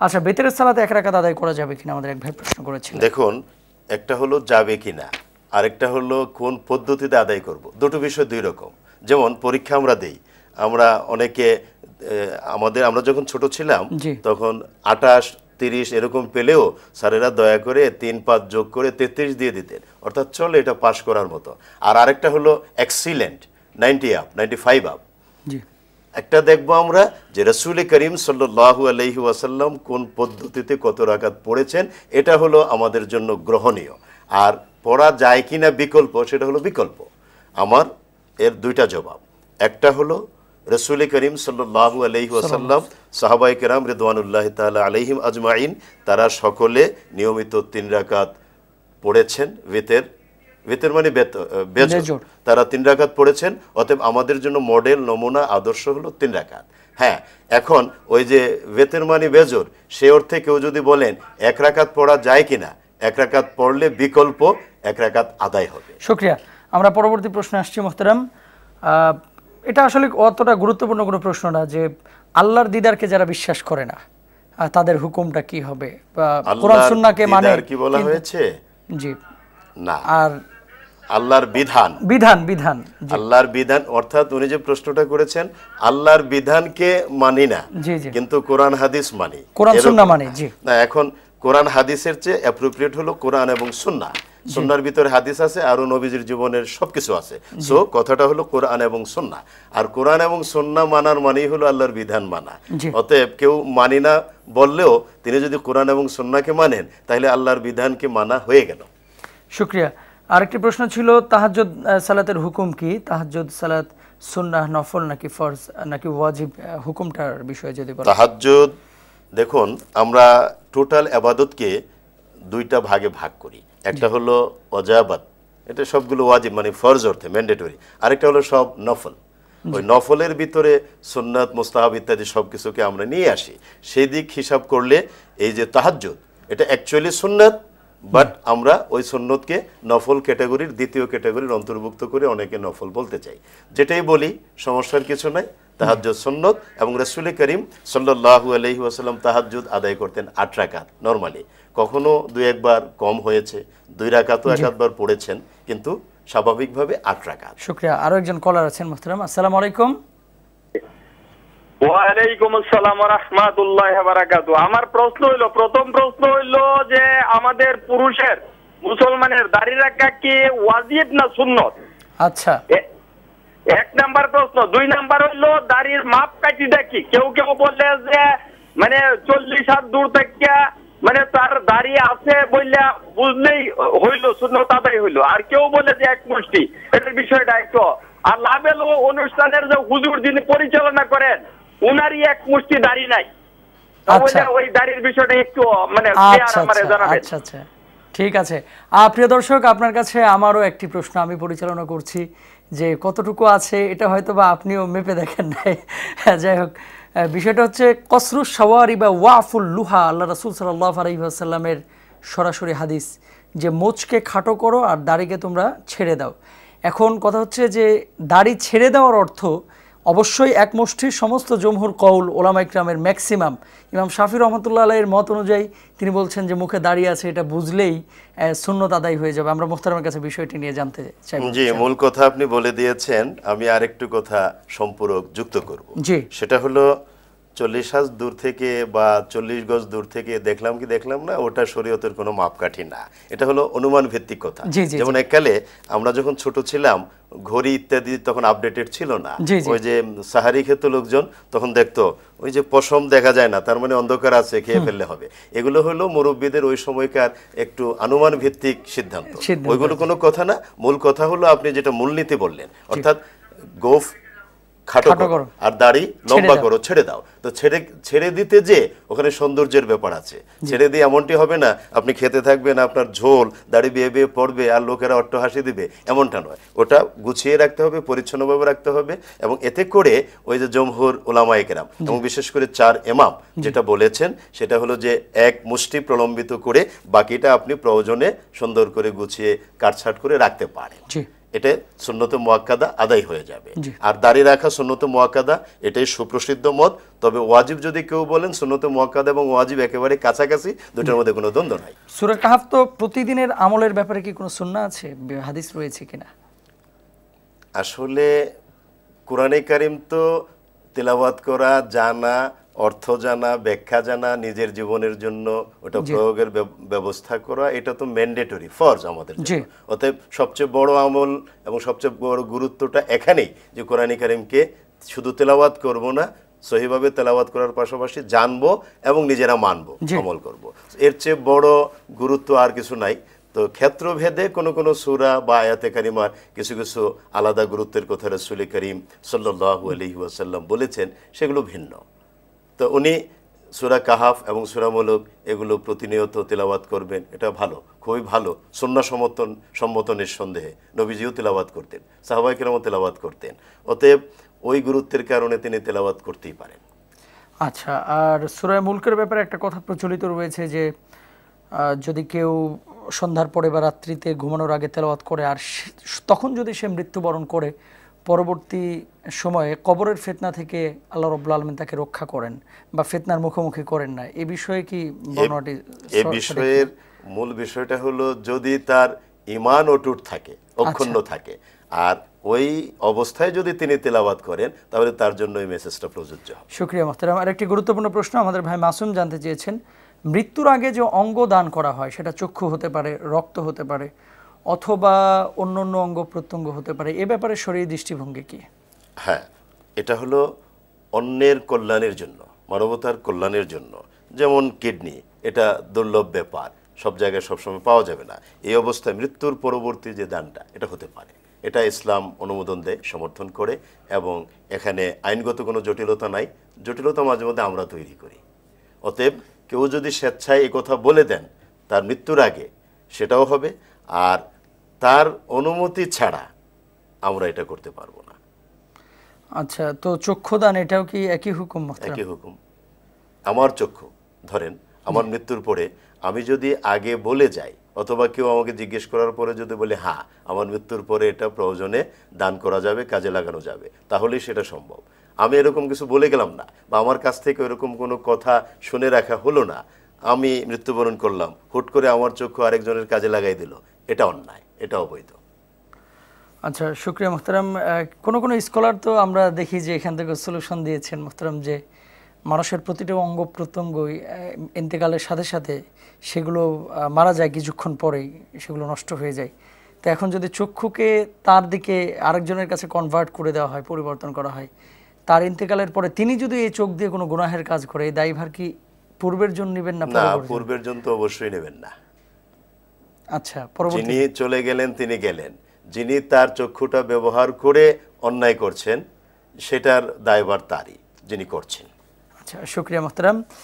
আচ্ছা, বেতের সালাতে এক রাকাত আদায় করা যাবে কিনা আমাদের এক ভাই প্রশ্ন করেছিলেন। দেখুন, একটা হলো যাবে কিনা, আরেকটা হলো কোন পদ্ধতিতে আদায় করব। দুটো বিষয় দুই রকম। যেমন পরীক্ষা আমরা দেই, আমরা অনেকে আমরা যখন ছোট ছিলাম তখন 28, 30 এরকম পেলেও স্যারেরা দয়া করে 3-5 যোগ করে 33 দিয়ে দিতেন, অর্থাৎ চলে এটা পাশ করার মতো। আর আরেকটা হলো এক্সিলেন্ট, 90 আপ, 95 আপ। একটা দেখবো আমরা যে রাসূল করিম সাল্লাল্লাহু আলাইহি ওয়াসাল্লাম কোন পদ্ধতিতে কত রাকাত পড়েছেন, এটা হলো আমাদের জন্য গ্রহণীয়। আর পড়া যায় কিনা বিকল্প, সেটা হলো বিকল্প। আমার এর দুইটা জবাব। একটা হলো রাসূল করিম সাল্লাল্লাহু আলাইহি ওয়াসাল্লাম, সাহাবায়ে কেরাম রিদওয়ানুল্লাহি তাআলা আলাইহিম আজমাইন, তারা সকলে নিয়মিত 3 রাকাত পড়েছেন। বেতের মানে বেজোড়, তারা 3 রাকাত পড়েছেন। অতএব আমাদের জন্য মডেল, নমুনা, আদর্শ হলো 3 রাকাত। হ্যাঁ, এখন ওই যে বেতের মানে বেজোড়, সে অর্থে কেউ যদি বলেন 1 রাকাত পড়া যায় কিনা, 1 রাকাত পড়লে বিকল্প 1 রাকাত আদায় হবে। শুকরিয়া। আমরা পরবর্তী প্রশ্নে আসছি মোহতারাম। এটা আসলে অতটা গুরুত্বপূর্ণ কোনো প্রশ্ন না, যে আল্লাহর দিদারকে যারা বিশ্বাস করে না তাদের হুকুমটা কি হবে, বা কোরআন সুন্নাহকে মানে কি বলা হয়েছে? জি না, আর আল্লাহর বিধান, আল্লাহর বিধান, অর্থাৎ উনি যে প্রশ্নটা করেছেন, আল্লাহর বিধানকে মানি না কিন্তু কোরআন হাদিস মানি, কোরআন সুন্নাহ মানি। জি না, এখন কোরআন হাদিসের চেয়ে অ্যাপ্রোপ্রিয়েট হলো কোরআন এবং সুন্নাহ। সুন্নাহর ভিতরে হাদিস আছে, আরো নবীজির জীবনের সবকিছু আছে। সো কথাটা হলো কোরআন এবং সুন্নাহ। আর কোরআন এবং সুন্নাহ মানার মানেই হলো আল্লাহর বিধান মানা। অতএব কেউ মানি না বললেও তিনি যদি কোরআন এবং সুন্নাহকে মানেন, তাহলে আল্লাহর বিধানকে মানা হয়ে গেল। শুকরিয়া। আরেকটি প্রশ্ন ছিল, তাহাজ্জুদ সালাতের হুকুম কি? তাহাজ্জুদ সালাত সুন্নাহ, নফল নাকি ফরজ নাকি ওয়াজিব, হুকুমটার বিষয়ে যদি বলেন। তাহাজ্জুদ, দেখুন আমরা টোটাল ইবাদতকে 2টা ভাগে ভাগ করি। একটা হলো ওয়াজাবাত, এটা সবগুলো ওয়াজিব মানে ফরজ অর্থে ম্যান্ডেটরি। আরেকটা হলো সব নফল। ওই নফলের ভিতরে সুন্নাত, মুস্তাহাব ইত্যাদি সবকিছুকে আমরা নিয়ে আসি। সেই দিক হিসাব করলে এই যে তাহাজ্জুদ, এটা অ্যাকচুয়ালি সুন্নাত, বাট আমরা ওই সুন্নতকে নফল ক্যাটাগরির দ্বিতীয় ক্যাটাগরির অন্তর্ভুক্ত করে অনেকে নফল বলতে চাই। যেটাই বলি সমস্যার কিছু নাই, তাহাজ্জুদ সুন্নত। এবং রাসূল করিম সাল্লাল্লাহু আলাইহি ওয়াসাল্লাম তাহাজ্জুদ আদায় করতেন 8 রাকাত নরমালি। কখনো 2-1 বার কম হয়েছে, 2 রাকাতও 1 বার পড়েছেন, কিন্তু স্বাভাবিকভাবে 8 রাকাত। শুকরিয়া। আরো একজন কলার আছেন মোহতারাম। আসসালামু আলাইকুম। ওয়া আলাইকুম আসসালাম ওয়া রাহমাতুল্লাহি ওয়া বারাকাতুহু। আমার প্রশ্ন হলো, প্রথম প্রশ্ন হলো যে আমাদের পুরুষের, মুসলমানের দাড়ি রাখা কি ওয়াজিব না সুন্নত? আচ্ছা, 1 নাম্বার প্রশ্ন। 2 নাম্বার হলো দাড়ির মাপ কাটি দেখি, কেউ কেউ বলে যে মানে 40 হাত দূর থেকে মানে তার দাড়ি আছে বললে বুঝলেই হইলো, সুন্নত আদায় হইলো। আর কেউ বলে যে 1 মুষ্টি। এটার বিষয়টা একটু। আর লাভেল অনুষ্ঠানের যে হুজুর যিনি পরিচালনা করেন, উনারই 1 মুষ্টি দাড়ি নাই। তাহলে ওই দাড়ির বিষয়টা একটু মানে আমারে জানাবেন। আচ্ছা আচ্ছা, ঠিক আছে। প্রিয় দর্শক, আপনার কাছে আমারও একটি প্রশ্ন, আমি পরিচালনা করছি, যে কতটুকু আছে এটা হয়তো বা আপনিও মেপে দেখেন নাই। যাই হোক, বিষয়টা হচ্ছে কসরুস সাওয়ারি বা ওয়াফুল লুহা, আল্লাহ রাসূল সাল্লাল্লাহু আলাইহি ওয়াসাল্লামের সরাসরি হাদিস, যে মোচকে খাটো করো আর দাড়িকে তোমরা ছেড়ে দাও। এখন কথা হচ্ছে যে দাড়ি ছেড়ে দেওয়ার অর্থ অবশ্যই এক মুষ্টির সমস্ত জমহুর কওল, ওলামা ইকরামের ম্যাক্সিমাম, ইমাম শাফি রহমতুল্লাহ আলাইহির মত অনুযায়ী তিনি বলছেন যে মুখে দাঁড়িয়ে আছে এটা বুঝলেই সুন্নত আদায় হয়ে যাবে। আমরা মুহতারামের কাছে বিষয়টি নিয়ে জানতে চাই। জি, মূল কথা আপনি বলে দিয়েছেন। আমি আরেকটু কথা সম্পূরক যুক্ত করব। জি, সেটা হলো 40 হাত দূর থেকে বা 40 গজ দূর থেকে দেখলাম কি দেখলাম না, ওটা শরীয়তের কোনো মাপকাঠি না। এটা হলো অনুমান ভিত্তিক কথা। যেমন এককালে আমরা যখন ছোট ছিলাম, ঘড়ি ইত্যাদি তখন আপডেটেড ছিল না। ওই যে সাহারি খেত লোকজন, তখন দেখতো ওই যে পশম দেখা যায় না, তার মানে অন্ধকার আছে, খেয়ে ফেললে হবে। এগুলো হলো মুরব্বীদের ওই সময়কার একটু অনুমান ভিত্তিক সিদ্ধান্ত। ওইগুলো কোনো কথা না। মূল কথা হলো আপনি যেটা মূলনীতি বললেন, অর্থাৎ গোফ খাটো করো আর দাড়ি লম্বা করো, ছেড়ে দাও। তো ছেড়ে দিতে যে ওখানে সৌন্দর্যের ব্যাপার আছে। ছেড়ে দিয়ে এমনটি হবে না আপনি খেতে থাকবেন, আপনার ঝোল দাড়ি বেয়ে বেয়ে পড়বে আর লোকেরা অট্ট হাসি দিবে, এমনটা নয়। ওটা গুছিয়ে রাখতে হবে, পরিচ্ছন্নভাবে রাখতে হবে। এবং এতে করে ওই যে জমহুর উলামায়ে কেরাম এবং বিশেষ করে 4 ইমাম যেটা বলেছেন, সেটা হলো যে 1 মুষ্টি প্রলম্বিত করে বাকিটা আপনি প্রয়োজনে সুন্দর করে গুছিয়ে কাটছাট করে রাখতে পারেন। এটা সুন্নতে মুআক্কাদা আদায় হয়ে যাবে। জি। আর দাড়ি রাখা সুন্নতে মুআক্কাদা এটাই সুপ্রসিদ্ধ মত। তবে ওয়াজিব যদি কেউ বলেন, সুন্নতে মুআক্কাদা এবং ওয়াজিব একেবারে কাছাকাছি, দুটোর মধ্যে কোনো দ্বন্দ্ব নাই। সূরা কাহাফ তো প্রতিদিনের আমলের ব্যাপারে কি কোনো সুন্নাহ আছে, হাদিস রয়েছে কিনা? আসলে কোরআনে কারিম তো তেলাওয়াত করা, জানা, অর্থ জানা, ব্যাখ্যা জানা, নিজের জীবনের জন্য ওটা প্রয়োগের ব্যবস্থা করা, এটা তো ম্যান্ডেটরি ফরজ আমাদের জি। জন্য। অতএব সবচেয়ে বড় আমল এবং সবচেয়ে বড় গুরুত্বটা এখানেই যে কোরআনে কারিমকে শুধু তেলাওয়াত করব না, সহিভাবে তেলাওয়াত করার পাশাপাশি জানবো এবং নিজেরা মানবো, জি। আমল করব। এর চেয়ে বড় গুরুত্ব আর কিছু নাই। তো ক্ষেত্রভেদে কোনো কোনো সূরা বা আয়াতে কারিমার কিছু কিছু আলাদা গুরুত্বের কথা রাসূল করিম সাল্লাল্লাহু আলাইহি ওয়াসাল্লাম বলেছেন, সেগুলো ভিন্ন। তো উনি সূরা কাহাফ এবং সূরা মুলক এগুলো প্রতিনিয়ত তেলাওয়াত করবেন, এটা ভালো, খুবই ভালো, সুন্নাহ সম্মত নিঃসন্দেহে। নবীজিও তেলাওয়াত করতেন, সাহাবায়ে কেরামও তেলাওয়াত করতেন। অতএব ওই গুরুত্বের কারণে তিনি তেলাওয়াত করতেই পারেন। আচ্ছা, আর সূরা মুলকের ব্যাপারে একটা কথা প্রচলিত রয়েছে যে যদি কেউ সন্ধ্যার পরে বা রাত্রিতে ঘুমানোর আগে তেলাওয়াত করে আর তখন যদি সে মৃত্যুবরণ করে, পরবর্তী সময়ে কবরের ফিতনা থেকে আল্লাহ রাব্বুল আলামিন তাকে রক্ষা করেন বা ফিতনার মুখোমুখি করেন না, এই বিষয়ে কি বর্ণনাটি? এই বিষয়ের মূল বিষয়টা হলো, যদি তার ঈমান অটুট থাকে, অক্ষুণ্ণ থাকে, আর ওই অবস্থায় যদি তিনি তেলাওয়াত করেন, তাহলে তার জন্য এই মেসেজটা প্রযোজ্য হবে। শুকরিয়া মুহতারাম। আর একটি গুরুত্বপূর্ণ প্রশ্ন আমাদের ভাই মাসুম জানতে চেয়েছেন, মৃত্যুর আগে যে অঙ্গ দান করা হয় সেটা চক্ষু হতে পারে, রক্ত হতে পারে, অথবা অন্য অন্য অঙ্গ প্রত্যঙ্গ হতে পারে, এ ব্যাপারে শরীয়ী দৃষ্টিভঙ্গি কি? হ্যাঁ, এটা হলো অন্যের কল্যাণের জন্য, মানবতার কল্যাণের জন্য। যেমন কিডনি, এটা দুর্লভ ব্যাপার, সব জায়গায় সবসময় পাওয়া যাবে না। এই অবস্থায় মৃত্যুর পরবর্তী যে দানটা, এটা হতে পারে। এটা ইসলাম অনুমোদন দেয়, সমর্থন করে, এবং এখানে আইনগত কোনো জটিলতা নাই। জটিলতা মাঝে মধ্যে আমরা তৈরি করি। অতএব কেউ যদি স্বেচ্ছায় এই কথা বলে দেন তার মৃত্যুর আগে, সেটাও হবে। আর তার অনুমতি ছাড়া আমরা এটা করতে পারবো না। আচ্ছা, তো চক্ষুদান এটাও কি একই হুকুম? একই হুকুম। আমার চক্ষু ধরেন, আমার মৃত্যুর পরে আমি যদি আগে বলে যাই, অথবা কেউ আমাকে জিজ্ঞেস করার পরে যদি বলে হ্যাঁ আমার মৃত্যুর পরে এটা প্রয়োজনে দান করা যাবে, কাজে লাগানো যাবে, তাহলেই সেটা সম্ভব। আমি এরকম কিছু বলে গেলাম না, বা আমার কাছ থেকে এরকম কোনো কথা শুনে রাখা হলো না, আমি মৃত্যুবরণ করলাম, হুট করে আমার চক্ষু আরেকজনের কাজে লাগাই দিল, এটা অন্যায়, এটা অবৈধ। আচ্ছা, শুকরিয়া মুহতারাম। কোনো কোনো স্কলার তো আমরা দেখি যে এখান থেকে সলিউশন দিয়েছেন মুহতারাম, যে মানুষের প্রতিটা অঙ্গ প্রত্যঙ্গই ইন্তেকালের সাথে সাথে সেগুলো মারা যায়, কিছুক্ষণ পরেই সেগুলো নষ্ট হয়ে যায়। তো এখন যদি চক্ষুকে তার দিকে আরেকজনের কাছে কনভার্ট করে দেওয়া হয়, পরিবর্তন করা হয়, তার ইন্তেকালের পরে তিনি যদি এই চোখ দিয়ে কোনো গুনাহের কাজ করে, এই দায়ভার কি পূর্বের জন নেবেন না? না, পূর্বের জন তো অবশ্যই নেবেন না। আচ্ছা, পরবর্তী যিনি চলে গেলেন তিনি গেলেন, যিনি তার চক্ষুটা ব্যবহার করে অন্যায় করছেন, সেটার দায়ভার তারই, যিনি করছেন। আচ্ছা, শুকরিয়া মুহতারাম।